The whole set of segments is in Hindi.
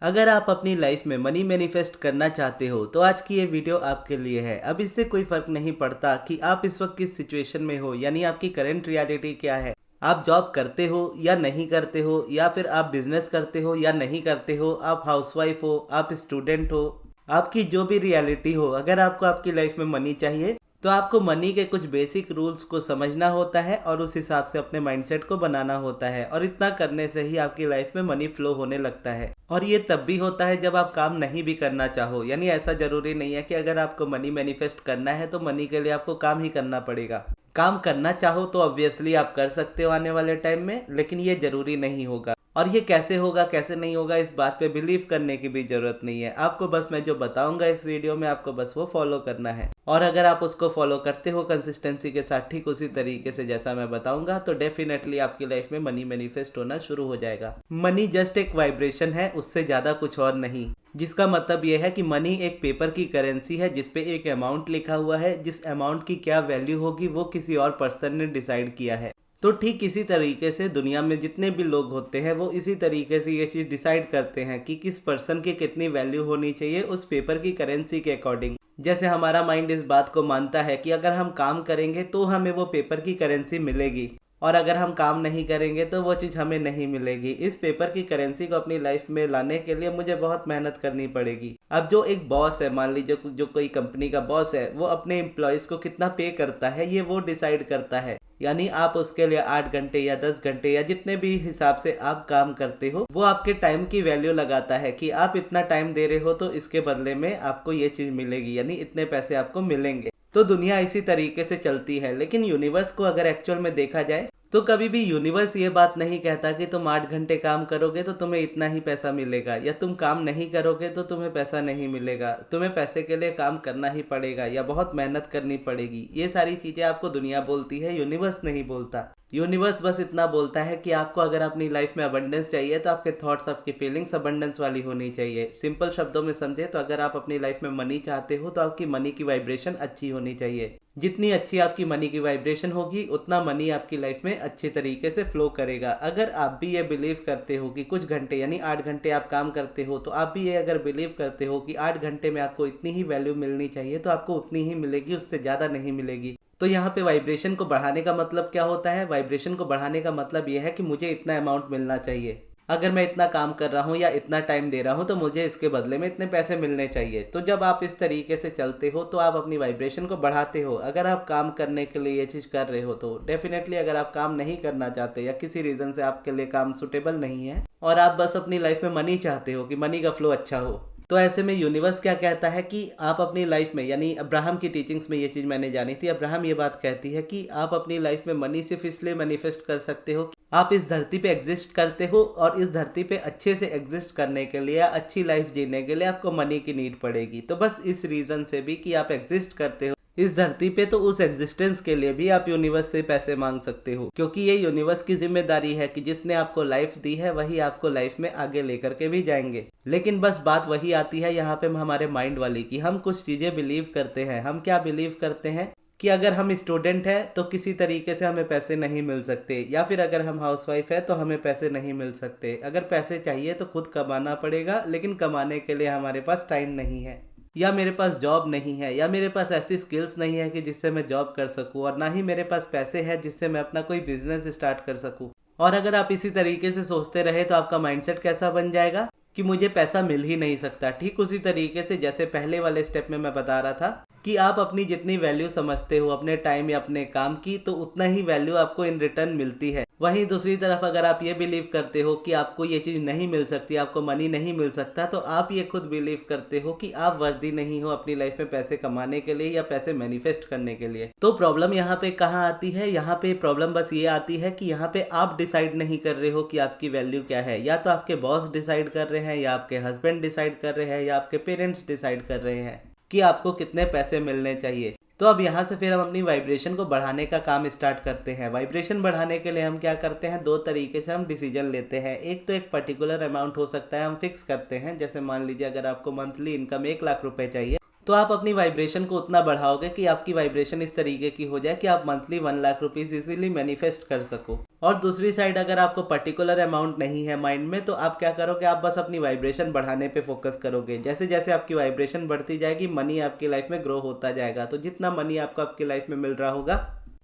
अगर आप अपनी लाइफ में मनी मैनिफेस्ट करना चाहते हो तो आज की ये वीडियो आपके लिए है। अब इससे कोई फर्क नहीं पड़ता कि आप इस वक्त किस सिचुएशन में हो, यानी आपकी करंट रियलिटी क्या है। आप जॉब करते हो या नहीं करते हो, या फिर आप बिजनेस करते हो या नहीं करते हो, आप हाउसवाइफ हो, आप स्टूडेंट हो, आपकी जो भी रियलिटी हो, अगर आपको आपकी लाइफ में मनी चाहिए तो आपको मनी के कुछ बेसिक रूल्स को समझना होता है और उस हिसाब से अपने माइंडसेट को बनाना होता है। और इतना करने से ही आपकी लाइफ में मनी फ्लो होने लगता है। और ये तब भी होता है जब आप काम नहीं भी करना चाहो, यानी ऐसा जरूरी नहीं है कि अगर आपको मनी मैनिफेस्ट करना है तो मनी के लिए आपको काम ही करना पड़ेगा। काम करना चाहो तो ऑब्वियसली आप कर सकते हो आने वाले टाइम में, लेकिन ये जरूरी नहीं होगा। और ये कैसे होगा कैसे नहीं होगा इस बात पे बिलीव करने की भी जरूरत नहीं है। आपको बस मैं जो बताऊंगा इस वीडियो में आपको बस वो फॉलो करना है। और अगर आप उसको फॉलो करते हो कंसिस्टेंसी के साथ ठीक उसी तरीके से जैसा मैं बताऊंगा, तो डेफिनेटली आपकी लाइफ में मनी मैनिफेस्ट होना शुरू हो जाएगा। मनी जस्ट एक वाइब्रेशन है, उससे ज्यादा कुछ और नहीं। जिसका मतलब यह है कि मनी एक पेपर की करेंसी है जिसपे एक अमाउंट लिखा हुआ है। जिस अमाउंट की क्या वैल्यू होगी वो किसी और पर्सन ने डिसाइड किया है। तो ठीक इसी तरीके से दुनिया में जितने भी लोग होते हैं वो इसी तरीके से ये चीज़ डिसाइड करते हैं कि किस पर्सन की कितनी वैल्यू होनी चाहिए उस पेपर की करेंसी के अकॉर्डिंग। जैसे हमारा माइंड इस बात को मानता है कि अगर हम काम करेंगे तो हमें वो पेपर की करेंसी मिलेगी, और अगर हम काम नहीं करेंगे तो वो चीज़ हमें नहीं मिलेगी। इस पेपर की करेंसी को अपनी लाइफ में लाने के लिए मुझे बहुत मेहनत करनी पड़ेगी। अब जो एक बॉस है, मान लीजिए जो कोई कंपनी का बॉस है, वो अपने एम्प्लॉयज़ को कितना पे करता है ये वो डिसाइड करता है। यानी आप उसके लिए 8 घंटे या 10 घंटे या जितने भी हिसाब से आप काम करते हो वो आपके टाइम की वैल्यू लगाता है कि आप इतना टाइम दे रहे हो तो इसके बदले में आपको ये चीज़ मिलेगी, यानी इतने पैसे आपको मिलेंगे। तो दुनिया इसी तरीके से चलती है। लेकिन यूनिवर्स को अगर एक्चुअल में देखा जाए तो कभी भी यूनिवर्स ये बात नहीं कहता कि तुम 8 घंटे काम करोगे तो तुम्हें इतना ही पैसा मिलेगा, या तुम काम नहीं करोगे तो तुम्हें पैसा नहीं मिलेगा। तुम्हें पैसे के लिए काम करना ही पड़ेगा या बहुत मेहनत करनी पड़ेगी। ये सारी चीज़ें आपको दुनिया बोलती है, यूनिवर्स नहीं बोलता। यूनिवर्स बस इतना बोलता है कि आपको अगर अपनी लाइफ में अबंडेंस चाहिए तो आपके थॉट्स, आपकी फीलिंग्स अबंडेंस वाली होनी चाहिए। सिंपल शब्दों में समझे तो अगर आप अपनी लाइफ में मनी चाहते हो तो आपकी मनी की वाइब्रेशन अच्छी होनी चाहिए। जितनी अच्छी आपकी मनी की वाइब्रेशन होगी उतना मनी आपकी लाइफ में अच्छे तरीके से फ्लो करेगा। अगर आप भी ये बिलीव करते हो कि कुछ घंटे यानी 8 घंटे आप काम करते हो, तो आप भी ये अगर बिलीव करते हो कि 8 घंटे में आपको इतनी ही वैल्यू मिलनी चाहिए तो आपको उतनी ही मिलेगी, उससे ज़्यादा नहीं मिलेगी। तो यहाँ पे वाइब्रेशन को बढ़ाने का मतलब क्या होता है? वाइब्रेशन को बढ़ाने का मतलब ये है कि मुझे इतना अमाउंट मिलना चाहिए। अगर मैं इतना काम कर रहा हूँ या इतना टाइम दे रहा हूँ तो मुझे इसके बदले में इतने पैसे मिलने चाहिए। तो जब आप इस तरीके से चलते हो तो आप अपनी वाइब्रेशन को बढ़ाते हो। अगर आप काम करने के लिए ये चीज़ कर रहे हो तो डेफिनेटली, अगर आप काम नहीं करना चाहते या किसी रीज़न से आपके लिए काम सुटेबल नहीं है और आप बस अपनी लाइफ में मनी चाहते हो कि मनी का फ्लो अच्छा हो, तो ऐसे में यूनिवर्स क्या कहता है कि आप अपनी लाइफ में, यानी अब्राहम की टीचिंग्स में ये चीज़ मैंने जानी थी। अब्राहम ये बात कहती है कि आप अपनी लाइफ में मनी सिर्फ इसलिए मैनिफेस्ट कर सकते हो कि आप इस धरती पे एग्जिस्ट करते हो, और इस धरती पे अच्छे से एग्जिस्ट करने के लिए, अच्छी लाइफ जीने के लिए आपको मनी की नीड पड़ेगी। तो बस इस रीज़न से भी कि आप एग्जिस्ट करते हो इस धरती पे, तो उस एग्जिस्टेंस के लिए भी आप यूनिवर्स से पैसे मांग सकते हो, क्योंकि ये यूनिवर्स की जिम्मेदारी है कि जिसने आपको लाइफ दी है वही आपको लाइफ में आगे लेकर के भी जाएंगे। लेकिन बस बात वही आती है यहाँ पे हमारे माइंड वाली कि हम कुछ चीज़ें बिलीव करते हैं। हम क्या बिलीव करते हैं कि अगर हम स्टूडेंट हैं तो किसी तरीके से हमें पैसे नहीं मिल सकते, या फिर अगर हम हाउसवाइफ है तो हमें पैसे नहीं मिल सकते। अगर पैसे चाहिए तो खुद कमाना पड़ेगा, लेकिन कमाने के लिए हमारे पास टाइम नहीं है, या मेरे पास जॉब नहीं है, या मेरे पास ऐसी स्किल्स नहीं है कि जिससे मैं जॉब कर सकूं, और ना ही मेरे पास पैसे हैं जिससे मैं अपना कोई बिजनेस स्टार्ट कर सकूं। और अगर आप इसी तरीके से सोचते रहे तो आपका माइंडसेट कैसा बन जाएगा कि मुझे पैसा मिल ही नहीं सकता। ठीक उसी तरीके से जैसे पहले वाले स्टेप में मैं बता रहा था कि आप अपनी जितनी वैल्यू समझते हो अपने टाइम या अपने काम की, तो उतना ही वैल्यू आपको इन रिटर्न मिलती है। वहीं दूसरी तरफ अगर आप ये बिलीव करते हो कि आपको ये चीज़ नहीं मिल सकती, आपको मनी नहीं मिल सकता, तो आप ये खुद बिलीव करते हो कि आप वर्दी नहीं हो अपनी लाइफ में पैसे कमाने के लिए या पैसे मैनिफेस्ट करने के लिए। तो प्रॉब्लम यहाँ पे कहाँ आती है? यहाँ पे प्रॉब्लम बस ये आती है कि यहाँ पे आप डिसाइड नहीं कर रहे हो कि आपकी वैल्यू क्या है। या तो आपके बॉस डिसाइड कर रहे हैं, या आपके हस्बैंड डिसाइड कर रहे हैं, या आपके पेरेंट्स डिसाइड कर रहे हैं कि आपको कितने पैसे मिलने चाहिए। तो अब यहाँ से फिर हम अपनी वाइब्रेशन को बढ़ाने का काम स्टार्ट करते हैं। वाइब्रेशन बढ़ाने के लिए हम क्या करते हैं? 2 तरीके से हम डिसीजन लेते हैं। एक तो एक पर्टिकुलर अमाउंट हो सकता है, हम फिक्स करते हैं। जैसे मान लीजिए अगर आपको मंथली इनकम 1 लाख रुपए चाहिए तो आप अपनी वाइब्रेशन को उतना बढ़ाओगे कि आपकी वाइब्रेशन इस तरीके की हो जाए कि आप monthly 1 lakh rupees easily manifest कर सको। और दूसरी साइड अगर आपको पर्टिकुलर अमाउंट नहीं है माइंड में, तो आप क्या करोगे, आप बस अपनी वाइब्रेशन बढ़ाने पे फोकस करोगे। जैसे जैसे आपकी वाइब्रेशन बढ़ती जाएगी मनी आपकी लाइफ में ग्रो होता जाएगा। तो जितना मनी आपको आपकी लाइफ में मिल रहा होगा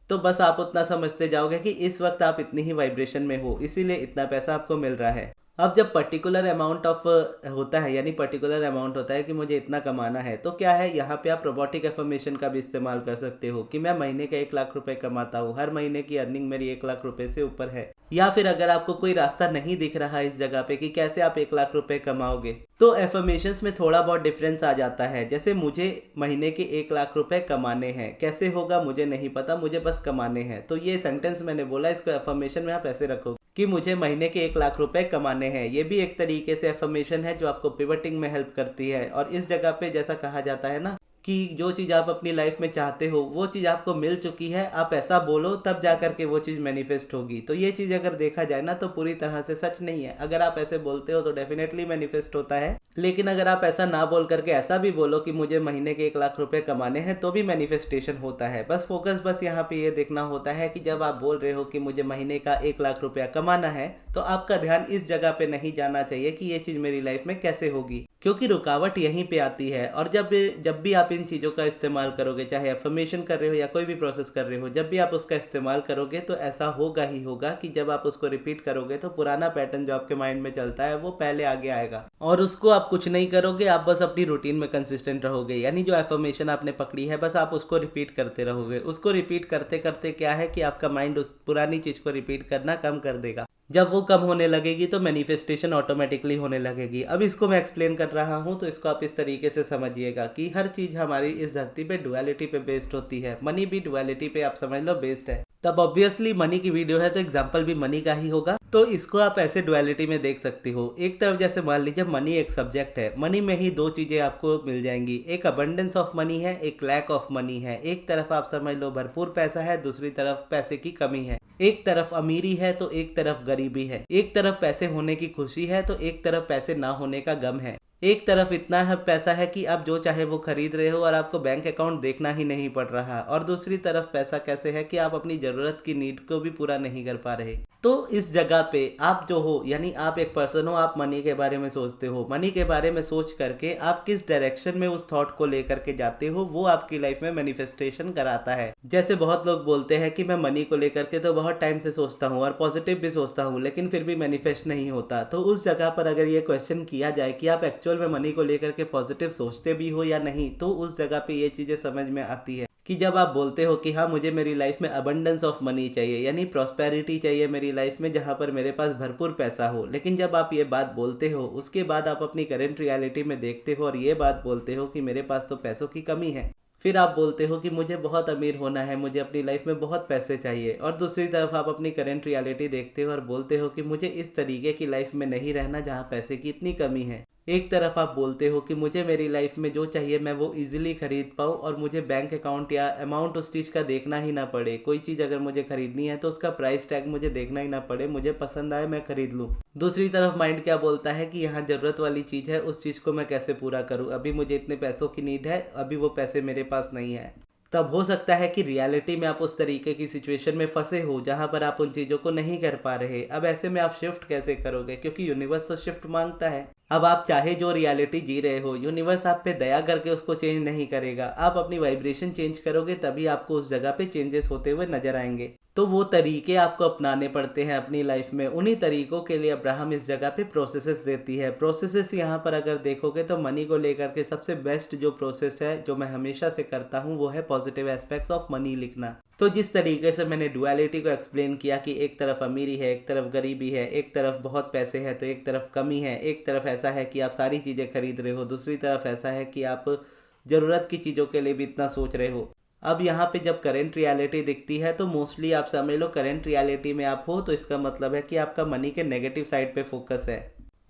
तो बस आप उतना समझते जाओगे कि इस वक्त आप इतनी ही वाइब्रेशन में हो, इसीलिए इतना पैसा आपको मिल रहा है। अब जब पर्टिकुलर अमाउंट ऑफ होता है, यानी पर्टिकुलर अमाउंट होता है कि मुझे इतना कमाना है, तो क्या है, यहाँ पे आप रोबोटिक एफर्मेशन का भी इस्तेमाल कर सकते हो कि मैं महीने का 1 लाख रुपए कमाता हूँ, हर महीने की अर्निंग मेरी 1 लाख रुपए से ऊपर है। या फिर अगर आपको कोई रास्ता नहीं दिख रहा है इस जगह पे कि कैसे आप 1 लाख रुपए कमाओगे, तो एफर्मेशंस में थोड़ा बहुत डिफरेंस आ जाता है। जैसे मुझे महीने के 1 लाख रुपए कमाने हैं, कैसे होगा मुझे नहीं पता, मुझे बस कमाने हैं। तो ये सेंटेंस मैंने बोला, इसको एफर्मेशन में आप ऐसे रखोगे कि मुझे महीने के 1 लाख रुपए कमाने हैं। ये भी एक तरीके से एफर्मेशन है जो आपको पिवटिंग में हेल्प करती है। और इस जगह पे जैसा कहा जाता है ना कि जो चीज़ आप अपनी लाइफ में चाहते हो वो चीज़ आपको मिल चुकी है, आप ऐसा बोलो तब जा करके वो चीज़ मैनिफेस्ट होगी। तो ये चीज़ अगर देखा जाए ना तो पूरी तरह से सच नहीं है। अगर आप ऐसे बोलते हो तो डेफिनेटली मैनिफेस्ट होता है, लेकिन अगर आप ऐसा ना बोल करके ऐसा भी बोलो कि मुझे महीने के 1 लाख रुपए कमाने हैं, तो भी मैनिफेस्टेशन होता है। बस फोकस बस यहाँ पे ये देखना होता है कि जब आप बोल रहे हो कि मुझे महीने का 1 लाख रुपया कमाना है, तो आपका ध्यान इस जगह पे नहीं जाना चाहिए कि ये चीज़ मेरी लाइफ में कैसे होगी, क्योंकि रुकावट यहीं पे आती है। और जब भी आप इन चीज़ों का इस्तेमाल करोगे, चाहे एफर्मेशन कर रहे हो या कोई भी प्रोसेस कर रहे हो, जब भी आप उसका इस्तेमाल करोगे तो ऐसा होगा ही होगा कि जब आप उसको रिपीट करोगे तो पुराना पैटर्न जो आपके माइंड में चलता है वो पहले आगे आएगा और उसको आप कुछ नहीं करोगे, आप बस अपनी रूटीन में कंसिस्टेंट रहोगे। यानी जो एफर्मेशन आपने पकड़ी है बस आप उसको रिपीट करते रहोगे। उसको रिपीट करते करते क्या है कि आपका माइंड उस पुरानी चीज़ को रिपीट करना कम कर देगा। जब वो कम होने लगेगी तो मैनिफेस्टेशन ऑटोमेटिकली होने लगेगी। अब इसको मैं एक्सप्लेन कर रहा हूँ तो इसको आप इस तरीके से समझिएगा कि हर चीज़ हमारी इस धरती पे डुअलिटी पे बेस्ड होती है। मनी भी डुअलिटी पे आप समझ लो बेस्ड है। तब ऑब्वियसली मनी की वीडियो है तो एग्जाम्पल भी मनी का ही होगा। तो इसको आप ऐसे डुअलिटी में देख सकते हो। एक तरफ जैसे मान लीजिए मनी एक सब्जेक्ट है, मनी में ही दो चीज़ें आपको मिल जाएंगी, एक अबंडेंस ऑफ मनी है, एक लैक ऑफ मनी है। एक तरफ आप समझ लो भरपूर पैसा है, दूसरी तरफ पैसे की कमी है। एक तरफ अमीरी है तो एक तरफ गरीबी है। एक तरफ पैसे होने की खुशी है तो एक तरफ पैसे ना होने का गम है। एक तरफ इतना है पैसा है कि आप जो चाहे वो खरीद रहे हो और आपको बैंक अकाउंट देखना ही नहीं पड़ रहा, और दूसरी तरफ पैसा कैसे है कि आप अपनी ज़रूरत की नीड को भी पूरा नहीं कर पा रहे। तो इस जगह पे आप जो हो, यानी आप एक पर्सन हो, आप मनी के बारे में सोचते हो। मनी के बारे में सोच करके आप किस डायरेक्शन में उस थॉट को लेकर के जाते हो वो आपकी लाइफ में मैनिफेस्टेशन कराता है। जैसे बहुत लोग बोलते हैं कि मैं मनी को लेकर के तो बहुत टाइम से सोचता हूँ और पॉजिटिव भी सोचता हूँ, लेकिन फिर भी मैनिफेस्ट नहीं होता। तो उस जगह पर अगर ये क्वेश्चन किया जाए कि आप एक्चुअल में मनी को लेकर के पॉजिटिव सोचते भी हो या नहीं, तो उस जगह पे ये चीज़ें समझ में आती है कि जब आप बोलते हो कि हाँ मुझे मेरी लाइफ में अबंडेंस ऑफ मनी चाहिए, यानी प्रॉस्पेरिटी चाहिए मेरी लाइफ में जहाँ पर मेरे पास भरपूर पैसा हो, लेकिन जब आप ये बात बोलते हो उसके बाद आप अपनी करंट रियलिटी में देखते हो और ये बात बोलते हो कि मेरे पास तो पैसों की कमी है, फिर आप बोलते हो कि मुझे बहुत अमीर होना है, मुझे अपनी लाइफ में बहुत पैसे चाहिए, और दूसरी तरफ आप अपनी करंट रियलिटी देखते हो और बोलते हो कि मुझे इस तरीके की लाइफ में नहीं रहना जहाँ पैसे की इतनी कमी है। एक तरफ आप बोलते हो कि मुझे मेरी लाइफ में जो चाहिए मैं वो इजीली खरीद पाऊँ और मुझे बैंक अकाउंट या अमाउंट उस चीज़ का देखना ही ना पड़े। कोई चीज़ अगर मुझे खरीदनी है तो उसका प्राइस टैग मुझे देखना ही ना पड़े, मुझे पसंद आए मैं खरीद लूँ। दूसरी तरफ माइंड क्या बोलता है कि यहाँ ज़रूरत वाली चीज़ है, उस चीज़ को मैं कैसे पूरा करूँ, अभी मुझे इतने पैसों की नीड है, अभी वो पैसे मेरे पास नहीं है। तब हो सकता है कि रियलिटी में आप उस तरीके की सिचुएशन में फंसे हो जहाँ पर आप उन चीज़ों को नहीं कर पा रहे। अब ऐसे में आप शिफ्ट कैसे करोगे, क्योंकि यूनिवर्स तो शिफ्ट मांगता है। अब आप चाहे जो रियलिटी जी रहे हो, यूनिवर्स आप पे दया करके उसको चेंज नहीं करेगा। आप अपनी वाइब्रेशन चेंज करोगे तभी आपको उस जगह पे चेंजेस होते हुए नजर आएंगे। तो वो तरीके आपको अपनाने पड़ते हैं अपनी लाइफ में। उन्हीं तरीकों के लिए अब्राहम इस जगह पे प्रोसेसेस देती है। प्रोसेसेस यहाँ पर अगर देखोगे तो मनी को लेकर के सबसे बेस्ट जो प्रोसेस है जो मैं हमेशा से करता हूँ वो है पॉजिटिव एस्पेक्ट्स ऑफ मनी लिखना। तो जिस तरीके से मैंने डुअलिटी को एक्सप्लेन किया कि एक तरफ अमीरी है, एक तरफ गरीबी है, एक तरफ बहुत पैसे हैं तो एक तरफ कमी है, एक तरफ ऐसा है कि आप सारी चीज़ें खरीद रहे हो, दूसरी तरफ ऐसा है कि आप ज़रूरत की चीज़ों के लिए भी इतना सोच रहे हो। अब यहाँ पे जब करंट रियलिटी दिखती है तो मोस्टली आप समझ लो करंट रियलिटी में आप हो, तो इसका मतलब है कि आपका मनी के नेगेटिव साइड पे फोकस है।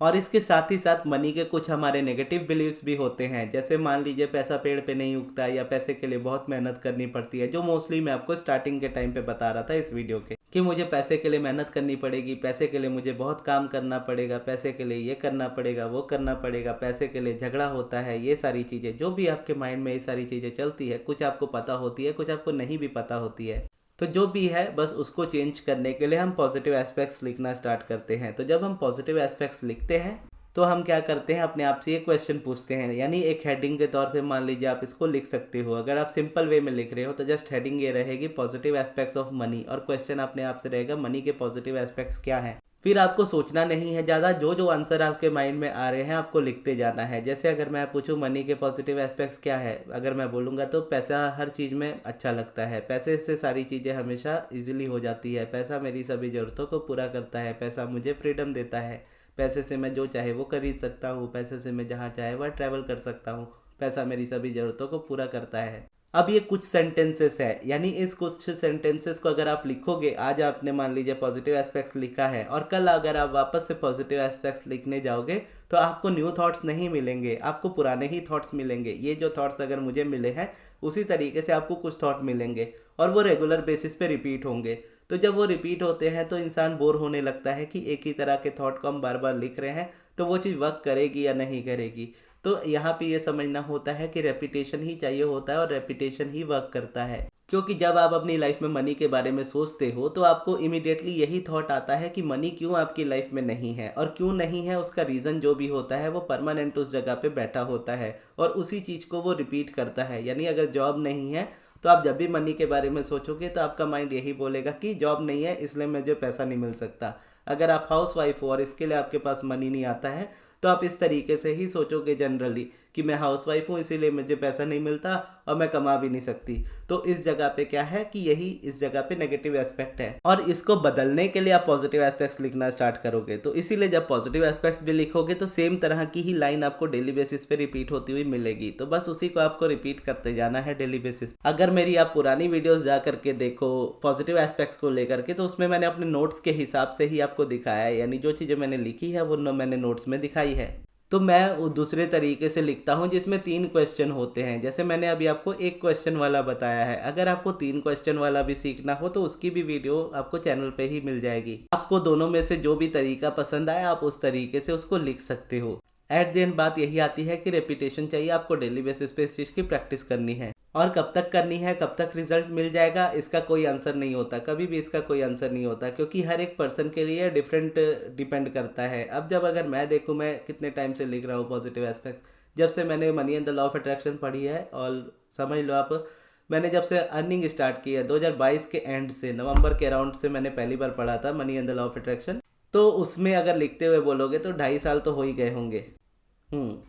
और इसके साथ ही साथ मनी के कुछ हमारे नेगेटिव बिलीव्स भी होते हैं। जैसे मान लीजिए पैसा पेड़ पे नहीं उगता या पैसे के लिए बहुत मेहनत करनी पड़ती है, जो मोस्टली मैं आपको स्टार्टिंग के टाइम पे बता रहा था इस वीडियो के, कि मुझे पैसे के लिए मेहनत करनी पड़ेगी, पैसे के लिए मुझे बहुत काम करना पड़ेगा, पैसे के लिए ये करना पड़ेगा, वो करना पड़ेगा, पैसे के लिए झगड़ा होता है, ये सारी चीज़ें जो भी आपके माइंड में ये सारी चीज़ें चलती है, कुछ आपको पता होती है, कुछ आपको नहीं भी पता होती है। तो जो भी है बस उसको चेंज करने के लिए हम पॉजिटिव एस्पेक्ट्स लिखना स्टार्ट करते हैं। तो जब हम पॉजिटिव एस्पेक्ट्स लिखते हैं तो हम क्या करते हैं, अपने आप से ये क्वेश्चन पूछते हैं, यानी एक हेडिंग के तौर पे मान लीजिए आप इसको लिख सकते हो। अगर आप सिंपल वे में लिख रहे हो तो जस्ट हेडिंग ये रहेगी पॉजिटिव एस्पेक्ट्स ऑफ मनी, और क्वेश्चन अपने आप से रहेगा मनी के पॉजिटिव एस्पेक्ट्स क्या हैं। फिर आपको सोचना नहीं है ज़्यादा, जो जो आंसर आपके माइंड में आ रहे हैं आपको लिखते जाना है। जैसे अगर मैं पूछूं मनी के पॉजिटिव एस्पेक्ट्स क्या है, अगर मैं बोलूँगा तो पैसा हर चीज़ में अच्छा लगता है, पैसे से सारी चीज़ें हमेशा इजीली हो जाती है, पैसा मेरी सभी ज़रूरतों को पूरा करता है, पैसा मुझे फ्रीडम देता है, पैसे से मैं जो चाहे वो खरीद सकता हूँ, पैसे से मैं जहाँ चाहे वह ट्रैवल कर सकता हूँ, पैसा मेरी सभी ज़रूरतों को पूरा करता है। अब ये कुछ सेंटेंसेस है, यानी इस कुछ सेंटेंसेस को अगर आप लिखोगे, आज आपने मान लीजिए पॉजिटिव एस्पेक्ट्स लिखा है और कल अगर आप वापस से पॉजिटिव एस्पेक्ट्स लिखने जाओगे तो आपको न्यू थॉट्स नहीं मिलेंगे, आपको पुराने ही थॉट्स मिलेंगे। ये जो थॉट्स अगर मुझे मिले हैं उसी तरीके से आपको कुछ थॉट मिलेंगे और वो रेगुलर बेसिस पे रिपीट होंगे। तो जब वो रिपीट होते हैं तो इंसान बोर होने लगता है कि एक ही तरह के थॉट को हम बार बार लिख रहे हैं, तो वो चीज़ वर्क करेगी या नहीं करेगी। तो यहाँ पे ये समझना होता है कि रेपिटेशन ही चाहिए होता है और रेपिटेशन ही वर्क करता है। क्योंकि जब आप अपनी लाइफ में मनी के बारे में सोचते हो तो आपको इमीडिएटली यही थॉट आता है कि मनी क्यों आपकी लाइफ में नहीं है, और क्यों नहीं है उसका रीज़न जो भी होता है वो परमानेंट उस जगह पे बैठा होता है और उसी चीज़ को वो रिपीट करता है। यानी अगर जॉब नहीं है तो आप जब भी मनी के बारे में सोचोगे तो आपका माइंड यही बोलेगा कि जॉब नहीं है इसलिए मुझे पैसा नहीं मिल सकता। अगर आप हाउस वाइफ हो और इसके लिए आपके पास मनी नहीं आता है तो आप इस तरीके से ही सोचोगे जनरली कि मैं हाउस वाइफ हूँ इसीलिए मुझे पैसा नहीं मिलता और मैं कमा भी नहीं सकती। तो इस जगह पे क्या है कि यही इस जगह पे नेगेटिव एस्पेक्ट है, और इसको बदलने के लिए आप पॉजिटिव एस्पेक्ट्स लिखना स्टार्ट करोगे। तो इसीलिए जब पॉजिटिव एस्पेक्ट्स भी लिखोगे तो सेम तरह की ही लाइन आपको डेली बेसिस पे रिपीट होती हुई मिलेगी। तो बस उसी को आपको रिपीट करते जाना है डेली बेसिस। अगर मेरी आप पुरानी वीडियोस जा करके देखो पॉजिटिव एस्पेक्ट्स को लेकर के, तो उसमें मैंने अपने नोट्स के हिसाब से ही आपको दिखाया है, यानी जो चीज़ें मैंने लिखी है वो मैंने नोट्स में दिखाई है। तो मैं वो दूसरे तरीके से लिखता हूँ जिसमें 3 क्वेश्चन होते हैं। जैसे मैंने अभी आपको 1 क्वेश्चन वाला बताया है, अगर आपको 3 क्वेश्चन वाला भी सीखना हो तो उसकी भी वीडियो आपको चैनल पे ही मिल जाएगी। आपको दोनों में से जो भी तरीका पसंद आए आप उस तरीके से उसको लिख सकते हो। एट द एंड बात यही आती है कि रेपिटेशन चाहिए, आपको डेली बेसिस पे इस चीज़ की प्रैक्टिस करनी है। और कब तक करनी है, कब तक रिजल्ट मिल जाएगा, इसका कोई आंसर नहीं होता, कभी भी इसका कोई आंसर नहीं होता, क्योंकि हर एक पर्सन के लिए डिफरेंट डिपेंड करता है। अब जब अगर मैं देखूँ मैं कितने टाइम से लिख रहा हूँ पॉजिटिव एस्पेक्ट्स, जब से मैंने money and the law of attraction पढ़ी है, और समझ लो आप मैंने जब से अर्निंग स्टार्ट की है 2022 के एंड से, नवंबर के अराउंड से मैंने पहली बार पढ़ा था money and the law of attraction. तो उसमें अगर लिखते हुए बोलोगे तो 2.5 साल तो हो ही गए होंगे।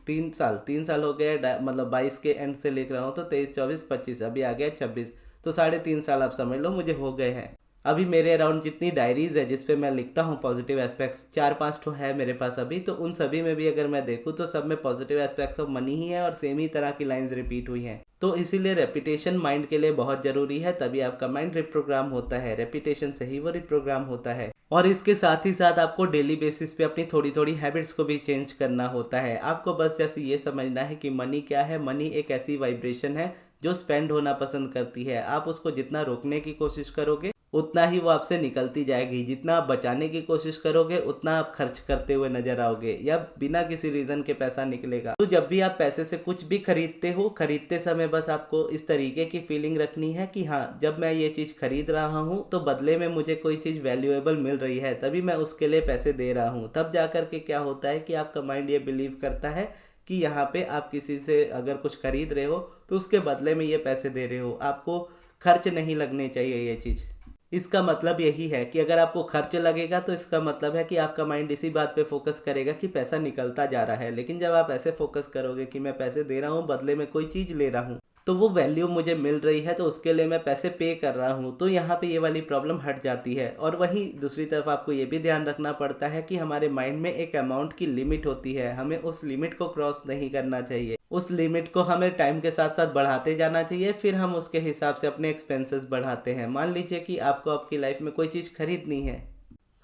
3 साल हो गए, मतलब 22 के एंड से लिख रहा हूँ तो 23, 24, 25, अभी आ गया 26, तो 3.5 साल आप समझ लो मुझे हो गए हैं। अभी मेरे अराउंड जितनी डायरीज़ है जिस पे मैं लिखता हूँ पॉजिटिव एस्पेक्ट्स, 4-5 तो है मेरे पास अभी, तो उन सभी में भी अगर मैं देखूँ तो सब में पॉजिटिव एस्पेक्ट्स ऑफ मनी ही है और सेम ही तरह की लाइंस रिपीट हुई हैं। तो इसीलिए रेपिटेशन माइंड के लिए बहुत ज़रूरी है, तभी आपका माइंड रिप्रोग्राम होता है, रेपिटेशन से ही वो रिप्रोग्राम होता है। और इसके साथ ही साथ आपको डेली बेसिस पे अपनी थोड़ी थोड़ी हैबिट्स को भी चेंज करना होता है। आपको बस जैसे ये समझना है कि मनी क्या है, मनी एक ऐसी वाइब्रेशन है जो स्पेंड होना पसंद करती है। आप उसको जितना रोकने की कोशिश करोगे उतना ही वो आपसे निकलती जाएगी, जितना आप बचाने की कोशिश करोगे उतना आप खर्च करते हुए नजर आओगे या बिना किसी रीज़न के पैसा निकलेगा। तो जब भी आप पैसे से कुछ भी खरीदते हो, खरीदते समय बस आपको इस तरीके की फीलिंग रखनी है कि हाँ, जब मैं ये चीज़ खरीद रहा हूँ तो बदले में मुझे कोई चीज़ वैल्यूएबल मिल रही है, तभी मैं उसके लिए पैसे दे रहा हूँ। तब जा कर के क्या होता है कि आपका माइंड ये बिलीव करता है कि यहाँ पे आप किसी से अगर कुछ खरीद रहे हो तो उसके बदले में ये पैसे दे रहे हो, आपको खर्च नहीं लगने चाहिए ये चीज़। इसका मतलब यही है कि अगर आपको खर्च लगेगा तो इसका मतलब है कि आपका माइंड इसी बात पे फोकस करेगा कि पैसा निकलता जा रहा है। लेकिन जब आप ऐसे फोकस करोगे कि मैं पैसे दे रहा हूँ बदले में कोई चीज़ ले रहा हूँ, तो वो वैल्यू मुझे मिल रही है तो उसके लिए मैं पैसे पे कर रहा हूँ, तो यहाँ पे ये वाली प्रॉब्लम हट जाती है। और वहीं दूसरी तरफ आपको ये भी ध्यान रखना पड़ता है कि हमारे माइंड में एक अमाउंट की लिमिट होती है, हमें उस लिमिट को क्रॉस नहीं करना चाहिए। उस लिमिट को हमें टाइम के साथ साथ बढ़ाते जाना चाहिए, फिर हम उसके हिसाब से अपने एक्सपेंसेस बढ़ाते हैं। मान लीजिए कि आपको आपकी लाइफ में कोई चीज़ खरीदनी है,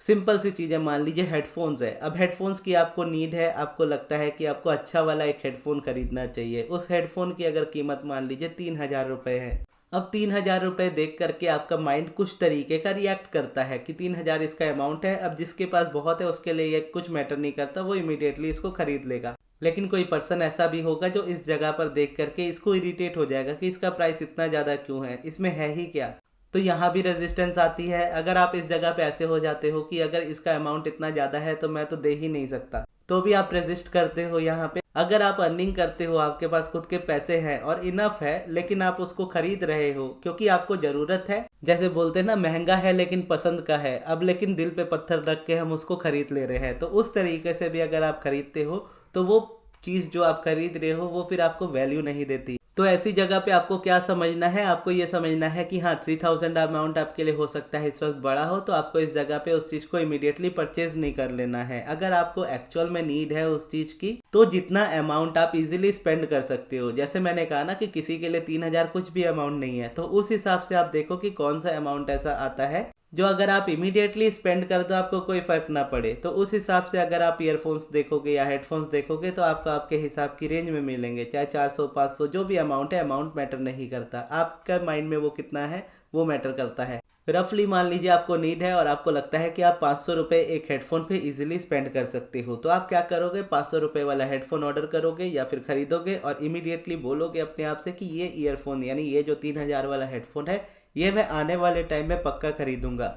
सिंपल सी चीज़ है, मान लीजिए हेडफोन्स है। अब हेडफोन्स की आपको नीड है, आपको लगता है कि आपको अच्छा वाला एक हेडफोन खरीदना चाहिए। उस हेडफोन की अगर कीमत मान लीजिए 3,000 रुपये है, अब 3,000 रुपये देख करके आपका माइंड कुछ तरीके का रिएक्ट करता है कि 3,000 इसका अमाउंट है। अब जिसके पास बहुत है उसके लिए ये कुछ मैटर नहीं करता, वो इमीडिएटली इसको खरीद लेगा। लेकिन कोई पर्सन ऐसा भी होगा जो इस जगह पर देख करके इसको इरिटेट हो जाएगा कि इसका प्राइस इतना ज़्यादा क्यों है, इसमें है ही क्या। तो यहाँ भी रेजिस्टेंस आती है। अगर आप इस जगह पे ऐसे हो जाते हो कि अगर इसका अमाउंट इतना ज़्यादा है तो मैं तो दे ही नहीं सकता, तो भी आप रेजिस्ट करते हो यहाँ पे। अगर आप अर्निंग करते हो, आपके पास खुद के पैसे हैं और इनफ है, लेकिन आप उसको खरीद रहे हो क्योंकि आपको ज़रूरत है, जैसे बोलते हैं ना, महंगा है लेकिन पसंद का है, अब लेकिन दिल पे पत्थर रख के हम उसको खरीद ले रहे हैं, तो उस तरीके से भी अगर आप खरीदते हो तो वो चीज़ जो आप खरीद रहे हो वो फिर आपको वैल्यू नहीं देती। तो ऐसी जगह पे आपको क्या समझना है, आपको ये समझना है कि हाँ 3,000 अमाउंट आपके लिए हो सकता है इस वक्त बड़ा हो, तो आपको इस जगह पे उस चीज़ को इमीडिएटली परचेज नहीं कर लेना है। अगर आपको एक्चुअल में नीड है उस चीज़ की, तो जितना अमाउंट आप इजीली स्पेंड कर सकते हो, जैसे मैंने कहा ना कि किसी के लिए 3,000 कुछ भी अमाउंट नहीं है, तो उस हिसाब से आप देखो कि कौन सा अमाउंट ऐसा आता है जो अगर आप इमीडिएटली स्पेंड कर दो आपको कोई फ़र्क ना पड़े। तो उस हिसाब से अगर आप ईयरफोन्स देखोगे या हेडफोन्स देखोगे तो आपको आपके हिसाब की रेंज में मिलेंगे, चाहे 400 500 जो भी अमाउंट है, अमाउंट मैटर नहीं करता, आपका माइंड में वो कितना है वो मैटर करता है। रफली मान लीजिए आपको नीड है और आपको लगता है कि आप 500 रुपये एक हेडफोन पे इजीली स्पेंड कर सकते हो, तो आप क्या करोगे, 500 रुपये वाला हेडफोन ऑर्डर करोगे या फिर खरीदोगे और इमीडिएटली बोलोगे अपने आप से कि ये ईयरफोन यानी ये जो 3,000 वाला हेडफोन है ये मैं आने वाले टाइम में पक्का खरीदूंगा,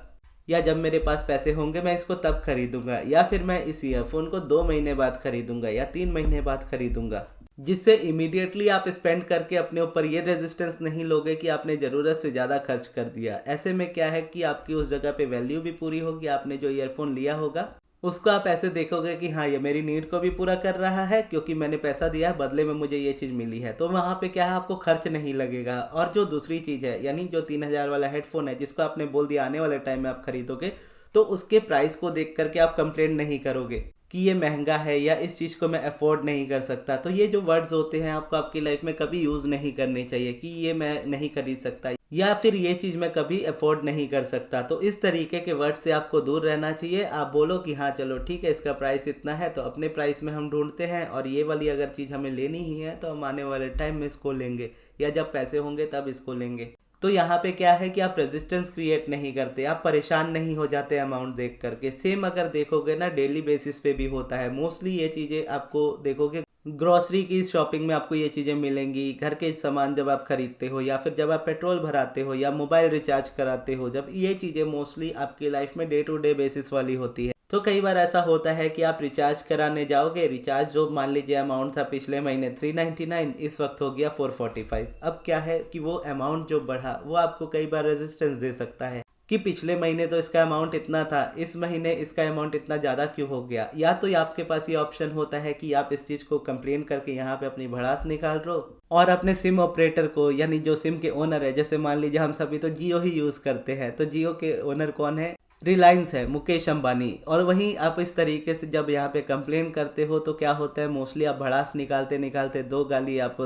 या जब मेरे पास पैसे होंगे मैं इसको तब खरीदूंगा, या फिर मैं इस ईयरफोन को 2 महीने बाद खरीदूंगा या 3 महीने बाद खरीदूंगा। जिससे इमीडिएटली आप स्पेंड करके अपने ऊपर ये रेजिस्टेंस नहीं लोगे कि आपने ज़रूरत से ज़्यादा खर्च कर दिया। ऐसे में क्या है कि आपकी उस जगह पे वैल्यू भी पूरी होगी, आपने जो ईयरफोन लिया होगा उसको आप ऐसे देखोगे कि हाँ ये मेरी नीड को भी पूरा कर रहा है क्योंकि मैंने पैसा दिया है, बदले में मुझे ये चीज़ मिली है, तो वहाँ पे क्या है आपको खर्च नहीं लगेगा। और जो दूसरी चीज़ है यानी जो 3,000 वाला हेडफोन है जिसको आपने बोल दिया आने वाले टाइम में आप खरीदोगे, तो उसके प्राइस को देख करके आप कंप्लेंट नहीं करोगे कि ये महंगा है या इस चीज़ को मैं अफोर्ड नहीं कर सकता। तो ये जो वर्ड्स होते हैं आपको आपकी लाइफ में कभी यूज़ नहीं करने चाहिए कि ये मैं नहीं खरीद सकता या फिर ये चीज़ मैं कभी अफोर्ड नहीं कर सकता। तो इस तरीके के वर्ड से आपको दूर रहना चाहिए। आप बोलो कि हाँ चलो ठीक है इसका प्राइस इतना है तो अपने प्राइस में हम ढूंढते हैं, और ये वाली अगर चीज़ हमें लेनी ही है तो हम आने वाले टाइम में इसको लेंगे या जब पैसे होंगे तब इसको लेंगे। तो यहाँ पे क्या है कि आप रेजिस्टेंस क्रिएट नहीं करते, आप परेशान नहीं हो जाते अमाउंट देख करके। सेम अगर देखोगे ना डेली बेसिस पे भी होता है, मोस्टली ये चीज़ें आपको देखोगे ग्रॉसरी की शॉपिंग में आपको ये चीज़ें मिलेंगी। घर के सामान जब आप खरीदते हो या फिर जब आप पेट्रोल भराते हो या मोबाइल रिचार्ज कराते हो, जब ये चीज़ें मोस्टली आपकी लाइफ में डे टू डे बेसिस वाली होती है। तो कई बार ऐसा होता है कि आप रिचार्ज कराने जाओगे, रिचार्ज जो मान लीजिए अमाउंट था पिछले महीने 399, इस वक्त हो गया 445। अब क्या है कि वो अमाउंट जो बढ़ा वो आपको कई बार रेजिस्टेंस दे सकता है कि पिछले महीने तो इसका अमाउंट इतना था, इस महीने इसका अमाउंट इतना ज़्यादा क्यों हो गया। या तो आपके पास ये ऑप्शन होता है कि आप इस चीज़ को कंप्लेन करके यहाँ पे अपनी भड़ास निकाल लो और अपने सिम ऑपरेटर को, यानी जो सिम के ओनर है, जैसे मान लीजिए हम सभी तो जियो ही यूज़ करते हैं, तो जियो के ओनर कौन है, रिलायंस है, मुकेश अंबानी। और वहीं आप इस तरीके से जब यहाँ पे कंप्लेन करते हो तो क्या होता है, मोस्टली आप भड़ास निकालते निकालते 2 गाली आप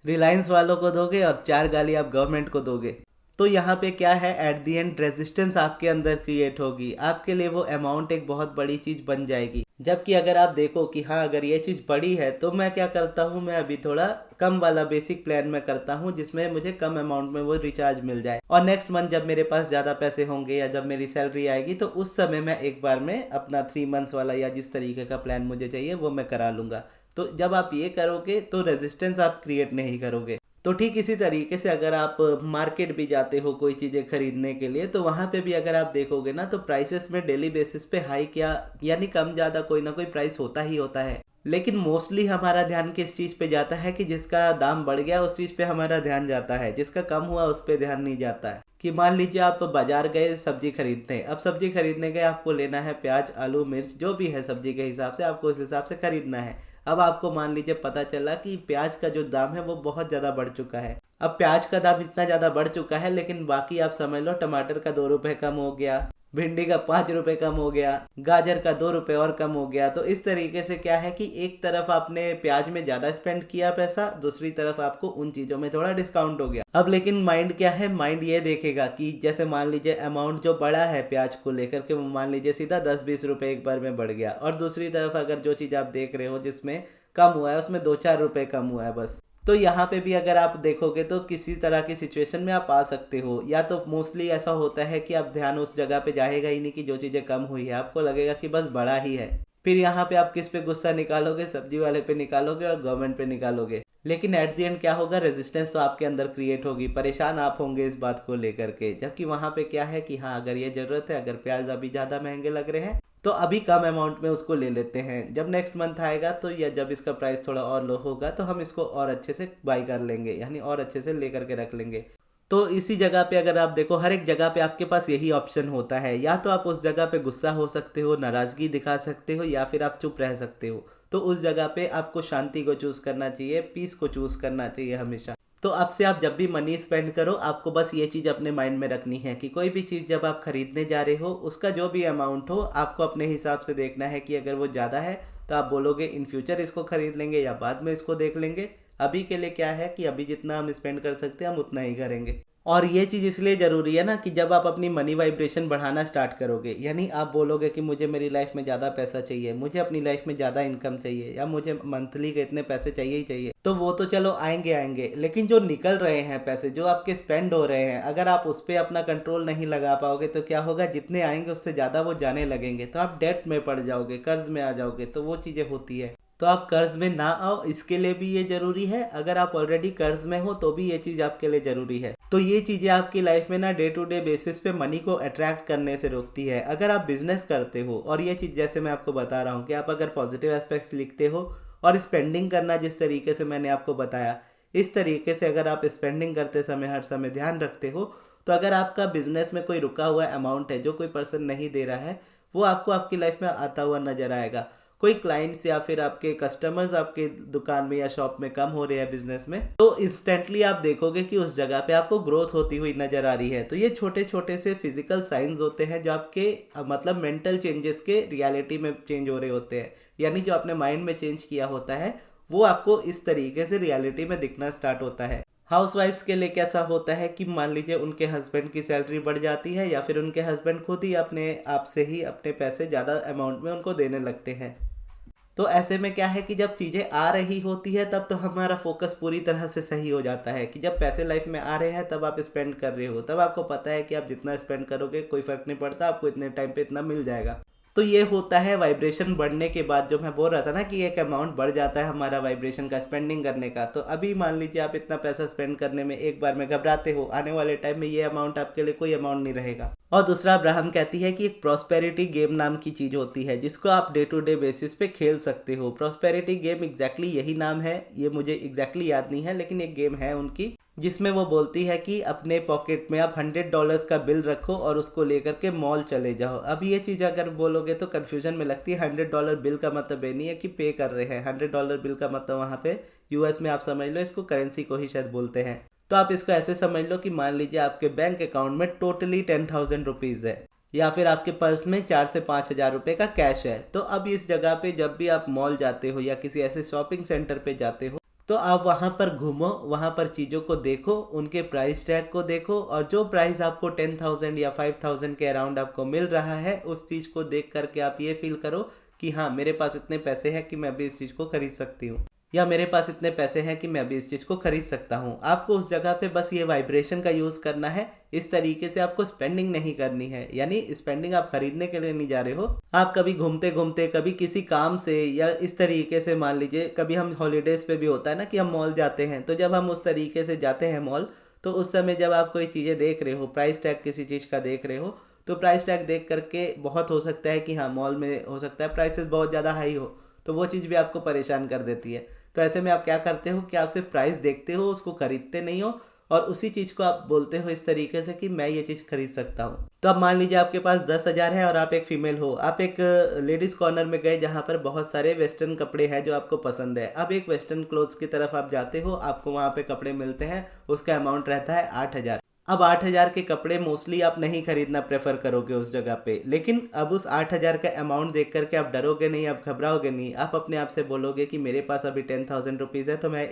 रिलायंस वालों को दोगे और 4 गाली आप गवर्नमेंट को दोगे। तो यहाँ पे क्या है, एट दी एंड रेजिस्टेंस आपके अंदर क्रिएट होगी, आपके लिए वो अमाउंट एक बहुत बड़ी चीज़ बन जाएगी। जबकि अगर आप देखो कि हाँ अगर ये चीज़ बड़ी है तो मैं क्या करता हूँ, मैं अभी थोड़ा कम वाला बेसिक प्लान में करता हूँ जिसमें मुझे कम अमाउंट में वो रिचार्ज मिल जाए, और नेक्स्ट मंथ जब मेरे पास ज़्यादा पैसे होंगे या जब मेरी सैलरी आएगी तो उस समय मैं एक बार में अपना 3 मंथ्स वाला या जिस तरीके का प्लान मुझे चाहिए वो मैं करा लूँगा। तो जब आप ये करोगे तो रेजिस्टेंस आप क्रिएट नहीं करोगे। तो ठीक इसी तरीके से अगर आप मार्केट भी जाते हो कोई चीज़ें खरीदने के लिए, तो वहाँ पे भी अगर आप देखोगे ना तो प्राइसेस में डेली बेसिस पे हाई क्या यानी कम ज़्यादा कोई ना कोई प्राइस होता ही होता है। लेकिन मोस्टली हमारा ध्यान किस चीज़ पे जाता है कि जिसका दाम बढ़ गया उस चीज़ पे हमारा ध्यान जाता है, जिसका कम हुआ उस पे ध्यान नहीं जाता है। कि मान लीजिए आप बाजार गए सब्जी खरीदते हैं, अब सब्जी खरीदने गए आपको लेना है प्याज आलू मिर्च जो भी है सब्जी के हिसाब से आपको उस हिसाब से खरीदना है। अब आपको मान लीजिए पता चला कि प्याज का जो दाम है वो बहुत ज़्यादा बढ़ चुका है। अब प्याज का दाम इतना ज़्यादा बढ़ चुका है लेकिन बाकी आप समझ लो टमाटर का 2 रुपये कम हो गया, भिंडी का 5 रुपये कम हो गया, गाजर का 2 रुपये और कम हो गया। तो इस तरीके से क्या है कि एक तरफ आपने प्याज में ज़्यादा स्पेंड किया पैसा, दूसरी तरफ आपको उन चीज़ों में थोड़ा डिस्काउंट हो गया। अब लेकिन माइंड क्या है, माइंड ये देखेगा कि जैसे मान लीजिए अमाउंट जो बढ़ा है प्याज को लेकर के वो मान लीजिए सीधा 10-20 रुपये एक बार में बढ़ गया, और दूसरी तरफ अगर जो चीज़ आप देख रहे हो जिसमें कम हुआ है उसमें 2-4 रुपये कम हुआ है बस, तो यहाँ पे भी अगर आप देखोगे तो किसी तरह की सिचुएशन में आप आ सकते हो, या तो मोस्टली ऐसा होता है कि आप ध्यान उस जगह पे जाएगा ही नहीं कि जो चीज़ें कम हुई है, आपको लगेगा कि बस बढ़ा ही है। फिर यहाँ पे आप किस पे गुस्सा निकालोगे, सब्जी वाले पे निकालोगे और गवर्नमेंट पे निकालोगे। लेकिन एट दी एंड क्या होगा, रेजिस्टेंस तो आपके अंदर क्रिएट होगी, परेशान आप होंगे इस बात को लेकर के। जबकि वहाँ पे क्या है कि हाँ, अगर ये ज़रूरत है, अगर प्याज अभी ज़्यादा महंगे लग रहे हैं तो अभी कम अमाउंट में उसको ले लेते हैं। जब नेक्स्ट मंथ आएगा तो, या जब इसका प्राइस थोड़ा और लो होगा तो हम इसको और अच्छे से बाई कर लेंगे, यानी और अच्छे से लेकर के रख लेंगे। तो इसी जगह पे अगर आप देखो, हर एक जगह पे आपके पास यही ऑप्शन होता है, या तो आप उस जगह पे गुस्सा हो सकते हो, नाराज़गी दिखा सकते हो, या फिर आप चुप रह सकते हो। तो उस जगह पे आपको शांति को चूज़ करना चाहिए, पीस को चूज़ करना चाहिए हमेशा। तो अब से आप जब भी मनी स्पेंड करो, आपको बस ये चीज़ अपने माइंड में रखनी है कि कोई भी चीज़ जब आप खरीदने जा रहे हो, उसका जो भी अमाउंट हो, आपको अपने हिसाब से देखना है कि अगर वो ज़्यादा है तो आप बोलोगे इन फ्यूचर इसको खरीद लेंगे या बाद में इसको देख लेंगे। अभी के लिए क्या है कि अभी जितना हम स्पेंड कर सकते हैं हम उतना ही करेंगे। और ये चीज़ इसलिए ज़रूरी है ना कि जब आप अपनी मनी वाइब्रेशन बढ़ाना स्टार्ट करोगे, यानी आप बोलोगे कि मुझे मेरी लाइफ में ज़्यादा पैसा चाहिए, मुझे अपनी लाइफ में ज़्यादा इनकम चाहिए, या मुझे मंथली के इतने पैसे चाहिए ही चाहिए, तो वो तो चलो आएंगे आएंगे, लेकिन जो निकल रहे हैं पैसे, जो आपके स्पेंड हो रहे हैं, अगर आप उस पर अपना कंट्रोल नहीं लगा पाओगे तो क्या होगा, जितने आएंगे उससे ज़्यादा वो जाने लगेंगे, तो आप डेट में पड़ जाओगे, कर्ज में आ जाओगे। तो वो चीज़ें होती है। तो आप कर्ज में ना आओ, इसके लिए भी ये जरूरी है। अगर आप ऑलरेडी कर्ज में हो तो भी ये चीज़ आपके लिए ज़रूरी है। तो ये चीज़ें आपकी लाइफ में ना डे टू डे बेसिस पे मनी को अट्रैक्ट करने से रोकती है। अगर आप बिजनेस करते हो, और ये चीज़ जैसे मैं आपको बता रहा हूँ कि आप अगर पॉजिटिव एस्पेक्ट्स लिखते हो और स्पेंडिंग करना जिस तरीके से मैंने आपको बताया, इस तरीके से अगर आप स्पेंडिंग करते समय हर समय ध्यान रखते हो, तो अगर आपका बिजनेस में कोई रुका हुआ अमाउंट है जो कोई पर्सन नहीं दे रहा है, वो आपको आपकी लाइफ में आता हुआ नजर आएगा। कोई क्लाइंट्स या फिर आपके कस्टमर्स आपके दुकान में या शॉप में कम हो रहे हैं बिजनेस में, तो इंस्टेंटली आप देखोगे कि उस जगह पे आपको ग्रोथ होती हुई नजर आ रही है। तो ये छोटे छोटे से फिजिकल साइंस होते हैं जो आपके मतलब मेंटल चेंजेस के रियलिटी में चेंज हो रहे होते हैं, यानी जो आपने माइंड में चेंज किया होता है वो आपको इस तरीके से रियलिटी में दिखना स्टार्ट होता है। हाउसवाइफ्स के लिए कैसा होता है कि मान लीजिए उनके हस्बैंड की सैलरी बढ़ जाती है, या फिर उनके हस्बैंड खुद ही अपने आप से ही अपने पैसे ज़्यादा अमाउंट में उनको देने लगते हैं। तो ऐसे में क्या है कि जब चीज़ें आ रही होती है तब तो हमारा फोकस पूरी तरह से सही हो जाता है कि जब पैसे लाइफ में आ रहे हैं तब आप स्पेंड कर रहे हो, तब आपको पता है कि आप जितना स्पेंड करोगे कोई फ़र्क नहीं पड़ता, आपको इतने टाइम पे इतना मिल जाएगा। तो ये होता है वाइब्रेशन बढ़ने के बाद, जो मैं बोल रहा था ना कि एक अमाउंट बढ़ जाता है हमारा वाइब्रेशन का, स्पेंडिंग करने का। तो अभी मान लीजिए आप इतना पैसा स्पेंड करने में एक बार में घबराते हो, आने वाले टाइम में ये अमाउंट आपके लिए कोई अमाउंट नहीं रहेगा। और दूसरा, अब्राहम कहती है कि एक प्रॉस्पेरिटी गेम नाम की चीज़ होती है जिसको आप डे टू डे बेसिस पे खेल सकते हो। प्रॉस्पेरिटी गेम एग्जैक्टली यही नाम है, ये मुझे एग्जैक्टली याद नहीं है, लेकिन एक गेम है उनकी जिसमें वो बोलती है कि अपने पॉकेट में आप $100 का बिल रखो और उसको लेकर के मॉल चले जाओ। अब ये चीज़ अगर बोलोगे तो कन्फ्यूजन में लगती है। $100 बिल का मतलब ये नहीं है कि पे कर रहे हैं। $100 बिल का मतलब वहाँ पे यूएस में आप समझ लो, इसको करेंसी को ही शायद बोलते हैं। तो आप इसको ऐसे समझ लो कि मान लीजिए आपके बैंक अकाउंट में टोटली 10,000 रुपीज़ है, या फिर आपके पर्स में 4 से 5,000 रुपये का कैश है। तो अब इस जगह पे जब भी आप मॉल जाते हो या किसी ऐसे शॉपिंग सेंटर पे जाते हो, तो आप वहाँ पर घूमो, वहाँ पर चीज़ों को देखो, उनके प्राइस टैग को देखो, और जो प्राइस आपको 10,000 या 5,000 के अराउंड आपको मिल रहा है, उस चीज़ को देख करके आप ये फील करो कि हाँ, मेरे पास इतने पैसे हैं कि मैं अभी इस चीज़ को खरीद सकती हूँ, या मेरे पास इतने पैसे हैं कि मैं अभी इस चीज़ को खरीद सकता हूँ। आपको उस जगह पे बस ये वाइब्रेशन का यूज़ करना है। इस तरीके से आपको स्पेंडिंग नहीं करनी है, यानी स्पेंडिंग आप खरीदने के लिए नहीं जा रहे हो। आप कभी घूमते घूमते, कभी किसी काम से, या इस तरीके से, मान लीजिए कभी हम हॉलीडेज़ पे भी होता है ना कि हम मॉल जाते हैं, तो जब हम उस तरीके से जाते हैं मॉल, तो उस समय जब आप कोई चीज़ें देख रहे हो, प्राइस टैग किसी चीज़ का देख रहे हो, तो प्राइस टैग देख करके बहुत हो सकता है कि हाँ, मॉल में हो सकता है प्राइसेस बहुत ज़्यादा हाई हो, तो वो चीज़ भी आपको परेशान कर देती है। तो ऐसे में आप क्या करते हो कि आप सिर्फ प्राइस देखते हो, उसको खरीदते नहीं हो, और उसी चीज़ को आप बोलते हो इस तरीके से कि मैं ये चीज़ खरीद सकता हूँ। तो अब मान लीजिए आपके पास 10,000 है और आप एक फीमेल हो, आप एक लेडीज़ कॉर्नर में गए जहाँ पर बहुत सारे वेस्टर्न कपड़े हैं जो आपको पसंद है। अब एक वेस्टर्न क्लोथ्स की तरफ आप जाते हो, आपको वहाँ पे कपड़े मिलते हैं, उसका अमाउंट रहता है 8,000। अब 8,000 के कपड़े मोस्टली आप नहीं खरीदना प्रेफर करोगे उस जगह पे, लेकिन अब उस 8,000 का अमाउंट देख करके आप डरोगे नहीं, आप घबराओगे नहीं, आप अपने आप से बोलोगे कि मेरे पास अभी 10,000 रुपीज़ है तो मैं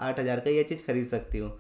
8,000 का ये चीज़ खरीद सकती हूँ।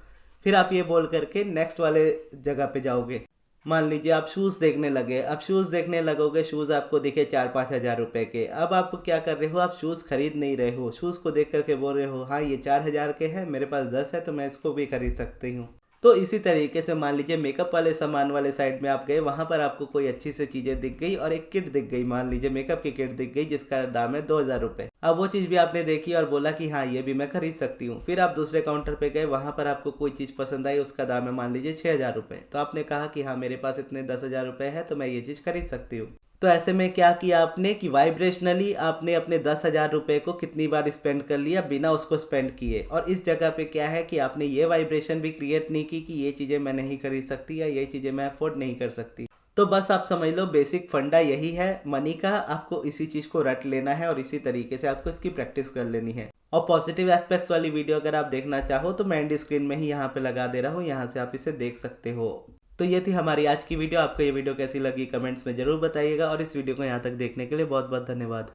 फिर आप ये बोल करके नेक्स्ट वाले जगह पे जाओगे। मान लीजिए आप शूज़ देखने लगे, अब शूज़ देखने लगोगे, शूज़ आपको दिखे 4-5 हज़ार रुपए के। अब आप क्या कर रहे हो, आप शूज़ खरीद नहीं रहे हो, शूज़ को देख कर के बोल रहे हो हाँ ये 4,000 के हैं, मेरे पास 10 है तो मैं इसको भी खरीद सकती हूँ। तो इसी तरीके से मान लीजिए मेकअप वाले सामान वाले साइड में आप गए, वहाँ पर आपको कोई अच्छी सी चीज़ें दिख गई और एक किट दिख गई, मान लीजिए मेकअप की किट दिख गई जिसका दाम है 2,000 रुपये। अब वो चीज़ भी आपने देखी और बोला कि हाँ ये भी मैं खरीद सकती हूँ। फिर आप दूसरे काउंटर पे गए, वहाँ पर आपको कोई चीज़ पसंद आई, उसका दाम है मान लीजिए 6,000 रुपये। तो आपने कहा कि हाँ मेरे पास इतने 10,000 रुपये है तो मैं ये चीज़ खरीद सकती हूँ। तो ऐसे में क्या किया आपने कि वाइब्रेशनली आपने अपने 10,000 रुपये को कितनी बार स्पेंड कर लिया बिना उसको स्पेंड किए। और इस जगह पे क्या है कि आपने ये वाइब्रेशन भी क्रिएट नहीं की कि ये चीज़ें मैं नहीं खरीद सकती या ये चीज़ें मैं अफोर्ड नहीं कर सकती। तो बस आप समझ लो बेसिक फंडा यही है मनी का, आपको इसी चीज़ को रट लेना है और इसी तरीके से आपको इसकी प्रैक्टिस कर लेनी है। और पॉजिटिव एस्पेक्ट्स वाली वीडियो अगर आप देखना चाहो तो मैं एंड स्क्रीन में ही यहाँ पे लगा दे रहा हूँ, यहाँ से आप इसे देख सकते हो। तो ये थी हमारी आज की वीडियो। आपको ये वीडियो कैसी लगी कमेंट्स में ज़रूर बताइएगा और इस वीडियो को यहाँ तक देखने के लिए बहुत बहुत धन्यवाद।